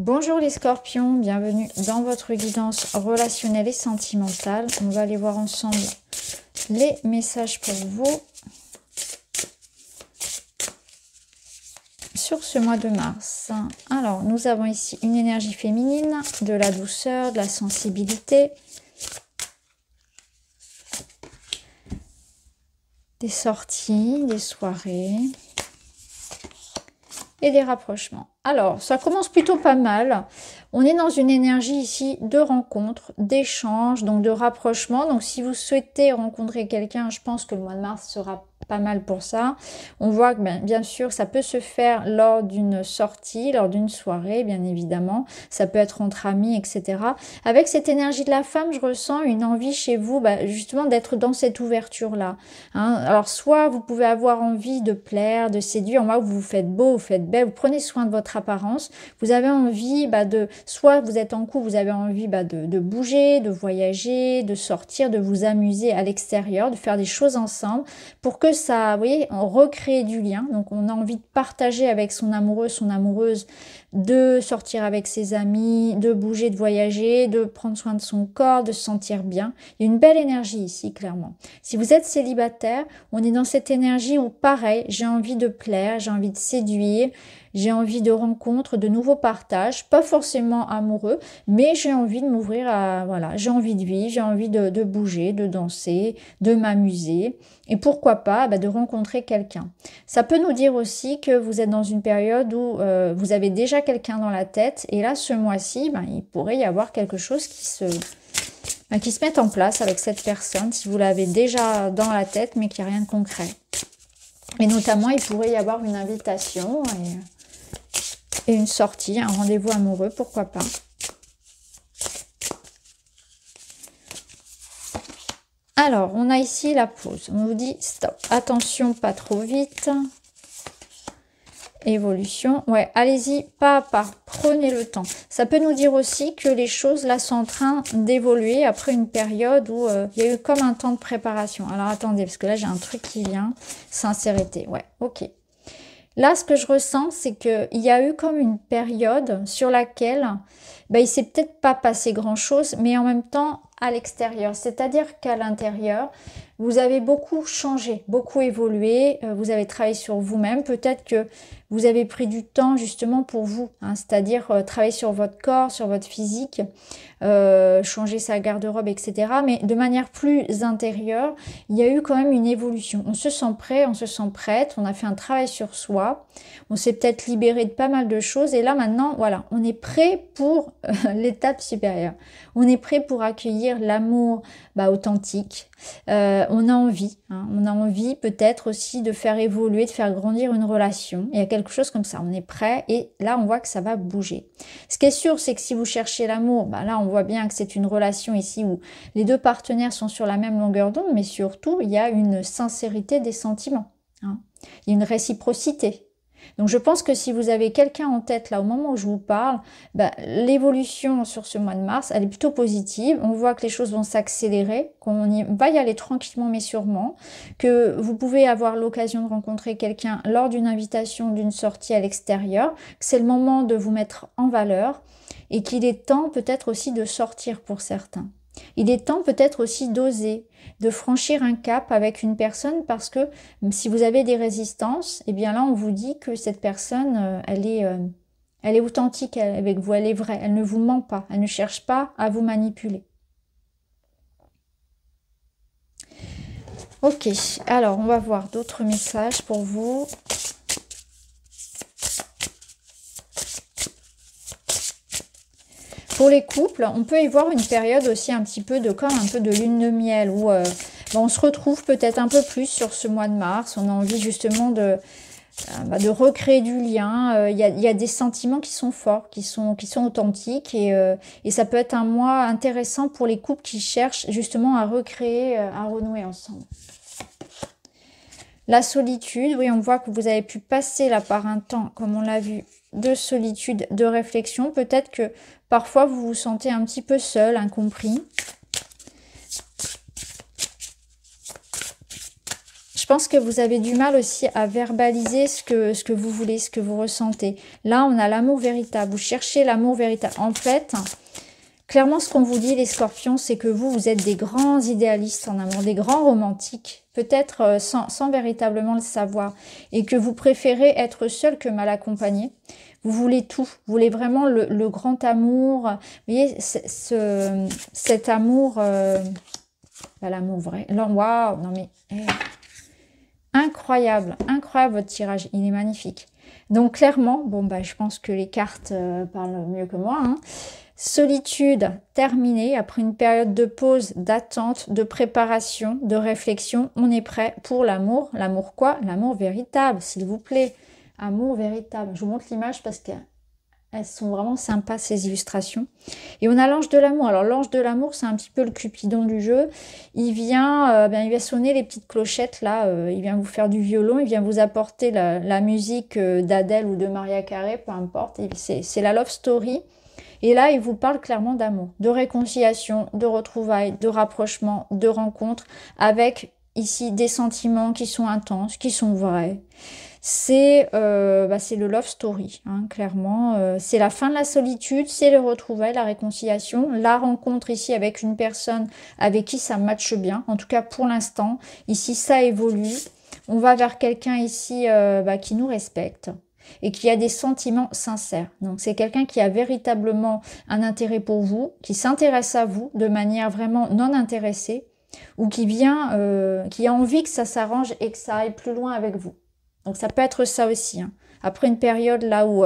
Bonjour les scorpions, bienvenue dans votre guidance relationnelle et sentimentale. On va aller voir ensemble les messages pour vous sur ce mois de mars. Alors, nous avons ici une énergie féminine, de la douceur, de la sensibilité, des sorties, des soirées et des rapprochements. Alors, ça commence plutôt pas mal. On est dans une énergie ici de rencontre, d'échange, donc de rapprochement. Donc, si vous souhaitez rencontrer quelqu'un, je pense que le mois de mars sera pas mal pour ça. On voit que bien sûr, ça peut se faire lors d'une sortie, lors d'une soirée, bien évidemment. Ça peut être entre amis, etc. Avec cette énergie de la femme, je ressens une envie chez vous, justement, d'être dans cette ouverture-là. Alors, soit vous pouvez avoir envie de plaire, de séduire. Moi, vous faites beau, vous faites belle, vous prenez soin de votre apparence. Vous avez envie soit vous êtes en couple, vous avez envie de bouger, de voyager, de sortir, de vous amuser à l'extérieur, de faire des choses ensemble pour que ça, vous voyez, on recrée du lien. Donc on a envie de partager avec son amoureux, son amoureuse, de sortir avec ses amis, de bouger, de voyager, de prendre soin de son corps, de se sentir bien. Il y a une belle énergie ici, clairement. Si vous êtes célibataire, on est dans cette énergie où, pareil, j'ai envie de plaire, j'ai envie de séduire, j'ai envie de rencontres, de nouveaux partages, pas forcément amoureux, mais j'ai envie de m'ouvrir à, voilà, j'ai envie de vivre, j'ai envie de bouger, de danser, de m'amuser, et pourquoi pas de rencontrer quelqu'un. Ça peut nous dire aussi que vous êtes dans une période où vous avez déjà quelqu'un dans la tête, et là, ce mois-ci, il pourrait y avoir quelque chose qui se mette en place avec cette personne, si vous l'avez déjà dans la tête, mais qu'il n'y a rien de concret. Et notamment, il pourrait y avoir une invitation et une sortie, un rendez-vous amoureux, pourquoi pas. Alors, on a ici la pause. On vous dit stop. Attention, pas trop vite. Évolution. Ouais, allez-y, pas à pas. Prenez le temps. Ça peut nous dire aussi que les choses, là, sont en train d'évoluer après une période où il y a eu comme un temps de préparation. Alors, attendez, parce que là, j'ai un truc qui vient. Sincérité. Ouais, ok. Là, ce que je ressens, c'est qu'il y a eu comme une période sur laquelle il ne s'est peut-être pas passé grand-chose, mais en même temps à l'extérieur. C'est-à-dire qu'à l'intérieur, vous avez beaucoup changé, beaucoup évolué, vous avez travaillé sur vous-même. Peut-être que vous avez pris du temps justement pour vous, c'est-à-dire travailler sur votre corps, sur votre physique, changer sa garde-robe, etc. Mais de manière plus intérieure, il y a eu quand même une évolution. On se sent prêt, on se sent prête, on a fait un travail sur soi, on s'est peut-être libéré de pas mal de choses et là maintenant, voilà, on est prêt pour l'étape supérieure. On est prêt pour accueillir l'amour authentique. On a envie peut-être aussi de faire évoluer, de faire grandir une relation. Il y a quelque chose comme ça, on est prêt et là on voit que ça va bouger. Ce qui est sûr, c'est que si vous cherchez l'amour, là on voit bien que c'est une relation ici où les deux partenaires sont sur la même longueur d'onde, mais surtout il y a une sincérité des sentiments. Il y a une réciprocité. Donc je pense que si vous avez quelqu'un en tête là au moment où je vous parle, l'évolution sur ce mois de mars, elle est plutôt positive. On voit que les choses vont s'accélérer, qu'on va y aller tranquillement mais sûrement, que vous pouvez avoir l'occasion de rencontrer quelqu'un lors d'une invitation, d'une sortie à l'extérieur, que c'est le moment de vous mettre en valeur et qu'il est temps peut-être aussi de sortir pour certains. Il est temps peut-être aussi d'oser, de franchir un cap avec une personne parce que si vous avez des résistances, eh bien là on vous dit que cette personne, elle est authentique avec vous, elle est vraie, elle ne vous ment pas, elle ne cherche pas à vous manipuler. Ok, alors on va voir d'autres messages pour vous. Pour les couples, on peut y voir une période aussi un petit peu de lune de miel où on se retrouve peut-être un peu plus sur ce mois de mars. On a envie justement de recréer du lien. Il y a des sentiments qui sont forts, qui sont authentiques et ça peut être un mois intéressant pour les couples qui cherchent justement à recréer, à renouer ensemble. La solitude, oui, on voit que vous avez pu passer là par un temps, comme on l'a vu, de solitude, de réflexion. Peut-être que parfois vous vous sentez un petit peu seul, incompris. Je Je pense que vous avez du mal aussi à verbaliser ce que vous voulez, ce que vous ressentez. Là, on a l'amour véritable. Vous cherchez l'amour véritable. En fait, clairement, ce qu'on vous dit, les scorpions, c'est que vous êtes des grands idéalistes en amour, des grands romantiques, peut-être sans véritablement le savoir, et que vous préférez être seul que mal accompagné. Vous voulez tout, vous voulez vraiment le grand amour. Vous voyez, cet amour, l'amour vrai. Waouh, non mais... incroyable, incroyable votre tirage, il est magnifique. Donc clairement, bon bah je pense que les cartes parlent mieux que moi. Hein. Solitude terminée, après une période de pause, d'attente, de préparation, de réflexion, on est prêt pour l'amour. L'amour quoi? L'amour véritable, s'il vous plaît. Amour véritable. Je vous montre l'image parce qu'elles sont vraiment sympas ces illustrations. Et on a l'ange de l'amour. Alors l'ange de l'amour, c'est un petit peu le Cupidon du jeu. Il vient, il va sonner les petites clochettes là. Il vient vous faire du violon. Il vient vous apporter la musique d'Adèle ou de Maria Carey, peu importe. C'est la love story. Et là, il vous parle clairement d'amour, de réconciliation, de retrouvailles, de rapprochement, de rencontres, avec ici des sentiments qui sont intenses, qui sont vrais. C'est le love story, hein, clairement. C'est la fin de la solitude, c'est le retrouvailles, la réconciliation, la rencontre ici avec une personne avec qui ça matche bien. En tout cas, pour l'instant, ici, ça évolue. On va vers quelqu'un ici qui nous respecte et qui a des sentiments sincères. Donc c'est quelqu'un qui a véritablement un intérêt pour vous, qui s'intéresse à vous de manière vraiment non intéressée, ou qui a envie que ça s'arrange et que ça aille plus loin avec vous. Donc ça peut être ça aussi. Hein. Après une période là où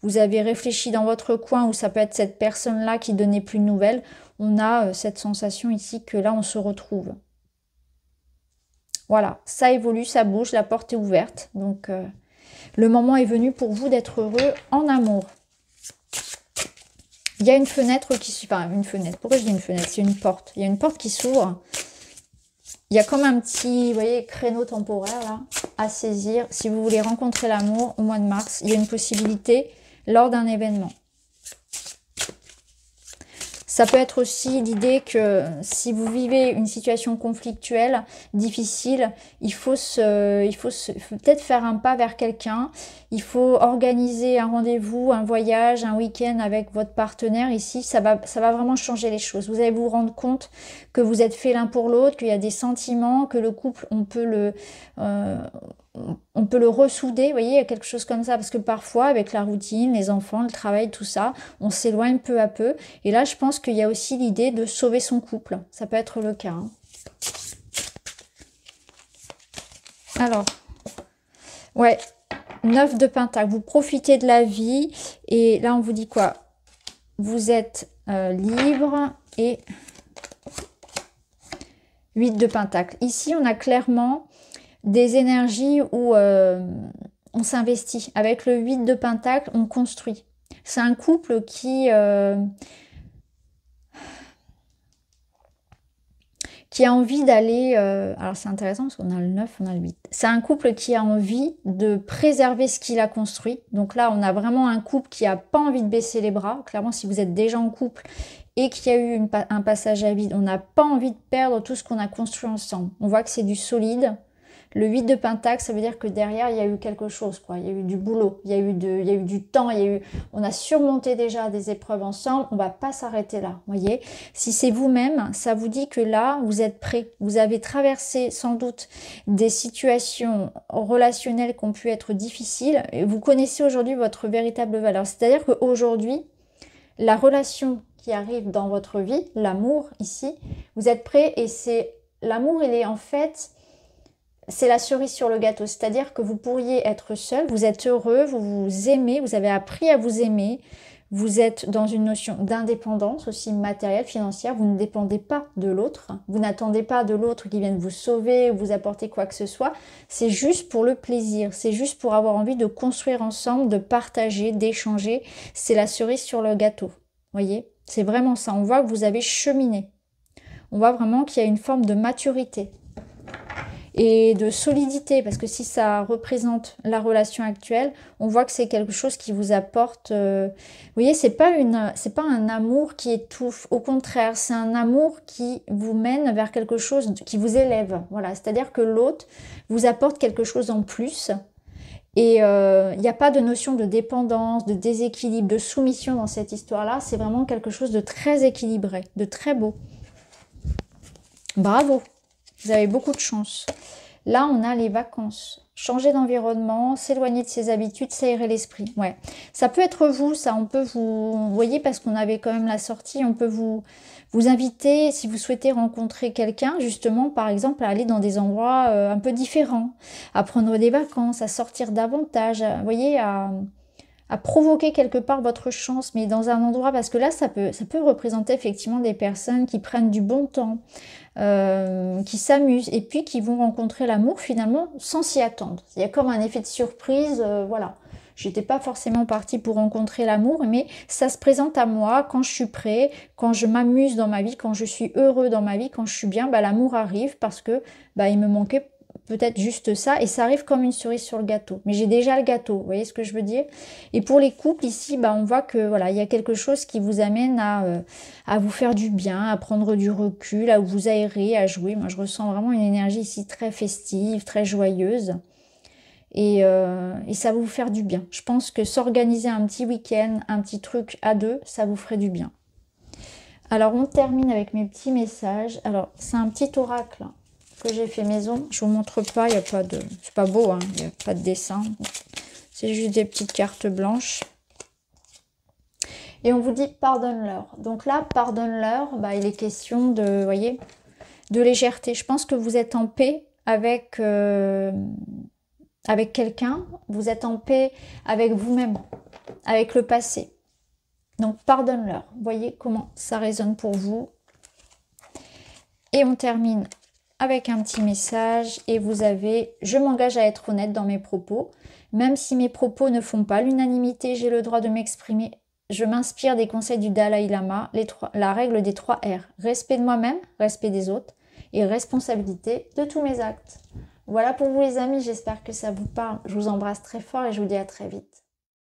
vous avez réfléchi dans votre coin, ou ça peut être cette personne-là qui donnait plus de nouvelles, on a cette sensation ici que là on se retrouve. Voilà, ça évolue, ça bouge, la porte est ouverte. Donc le moment est venu pour vous d'être heureux en amour. Il y a une fenêtre qui suit. Enfin, une fenêtre. Pourquoi je dis une fenêtre? C'est une porte. Il y a une porte qui s'ouvre. Il y a comme un petit, vous voyez, créneau temporaire là, à saisir. Si vous voulez rencontrer l'amour au mois de mars, il y a une possibilité lors d'un événement. Ça peut être aussi l'idée que si vous vivez une situation conflictuelle, difficile, il faut peut-être faire un pas vers quelqu'un. Il faut organiser un rendez-vous, un voyage, un week-end avec votre partenaire. Ici, ça va vraiment changer les choses. Vous allez vous rendre compte que vous êtes fait l'un pour l'autre, qu'il y a des sentiments, que le couple, on peut le ressouder, vous voyez, il y a quelque chose comme ça, parce que parfois, avec la routine, les enfants, le travail, tout ça, on s'éloigne peu à peu. Et là, je pense qu'il y a aussi l'idée de sauver son couple. Ça peut être le cas. Hein. Alors, ouais, 9 de Pentacle. Vous profitez de la vie. Et là, on vous dit quoi? Vous êtes libre et 8 de Pentacle. Ici, on a clairement des énergies où on s'investit. Avec le 8 de Pentacle, on construit. C'est un couple qui a envie d'aller... alors c'est intéressant parce qu'on a le 9, on a le 8. C'est un couple qui a envie de préserver ce qu'il a construit. Donc là, on a vraiment un couple qui n'a pas envie de baisser les bras. Clairement, si vous êtes déjà en couple et qu'il y a eu un passage à vide, on n'a pas envie de perdre tout ce qu'on a construit ensemble. On voit que c'est du solide. Le 8 de Pentacle, ça veut dire que derrière, il y a eu quelque chose, quoi. Il y a eu du boulot, il y a eu du temps, on a surmonté déjà des épreuves ensemble, on va pas s'arrêter là, voyez. Si c'est vous-même, ça vous dit que là, vous êtes prêt. Vous avez traversé sans doute des situations relationnelles qui ont pu être difficiles, et vous connaissez aujourd'hui votre véritable valeur. C'est-à-dire qu'aujourd'hui, la relation qui arrive dans votre vie, l'amour ici, vous êtes prêt, et l'amour, il est en fait... c'est la cerise sur le gâteau, c'est-à-dire que vous pourriez être seul, vous êtes heureux, vous vous aimez, vous avez appris à vous aimer, vous êtes dans une notion d'indépendance aussi matérielle, financière, vous ne dépendez pas de l'autre, vous n'attendez pas de l'autre qui vienne vous sauver ou vous apporter quoi que ce soit, c'est juste pour le plaisir, c'est juste pour avoir envie de construire ensemble, de partager, d'échanger, c'est la cerise sur le gâteau, voyez, c'est vraiment ça, on voit que vous avez cheminé, on voit vraiment qu'il y a une forme de maturité. et de solidité, parce que si ça représente la relation actuelle, on voit que c'est quelque chose qui vous apporte, vous voyez, c'est pas un amour qui étouffe, au contraire, c'est un amour qui vous mène vers quelque chose qui vous élève, voilà, c'est-à-dire que l'autre vous apporte quelque chose en plus, et il n'y a pas de notion de dépendance, de déséquilibre, de soumission dans cette histoire-là, c'est vraiment quelque chose de très équilibré, de très beau. Bravo, vous avez beaucoup de chance. Là, on a les vacances. Changer d'environnement, s'éloigner de ses habitudes, s'aérer l'esprit. Ouais, ça peut être vous, ça. On peut vous voyez, parce qu'on avait quand même la sortie, on peut vous inviter, si vous souhaitez rencontrer quelqu'un, justement, par exemple, à aller dans des endroits un peu différents, à prendre des vacances, à sortir davantage, vous voyez, à provoquer quelque part votre chance, mais dans un endroit, parce que là, ça peut représenter effectivement des personnes qui prennent du bon temps, qui s'amusent, et puis qui vont rencontrer l'amour finalement sans s'y attendre. Il y a comme un effet de surprise, voilà. J'étais pas forcément partie pour rencontrer l'amour, mais ça se présente à moi quand je suis prêt, quand je m'amuse dans ma vie, quand je suis heureux dans ma vie, quand je suis bien, bah, l'amour arrive parce que bah, il me manquait peut-être juste ça, et ça arrive comme une cerise sur le gâteau. Mais j'ai déjà le gâteau, vous voyez ce que je veux dire? Et pour les couples, ici, bah, on voit que voilà, il y a quelque chose qui vous amène à vous faire du bien, à prendre du recul, à vous aérer, à jouer. Moi, je ressens vraiment une énergie ici très festive, très joyeuse. Et ça va vous faire du bien. Je pense que s'organiser un petit week-end, un petit truc à deux, ça vous ferait du bien. Alors, on termine avec mes petits messages. Alors, c'est un petit oracle que j'ai fait maison. Je vous montre pas, il y a pas de... C'est pas beau, hein, il n'y a pas de dessin. C'est juste des petites cartes blanches. Et on vous dit pardonne-leur. Donc là, pardonne-leur, bah, il est question de, vous voyez, de légèreté. Je pense que vous êtes en paix avec quelqu'un. Vous êtes en paix avec vous-même, avec le passé. Donc pardonne-leur. Voyez comment ça résonne pour vous. Et on termine avec un petit message. Et vous avez, je m'engage à être honnête dans mes propos. Même si mes propos ne font pas l'unanimité, j'ai le droit de m'exprimer. Je m'inspire des conseils du Dalai Lama, la règle des 3 R. Respect de moi-même, respect des autres et responsabilité de tous mes actes. Voilà pour vous les amis, j'espère que ça vous parle. Je vous embrasse très fort et je vous dis à très vite.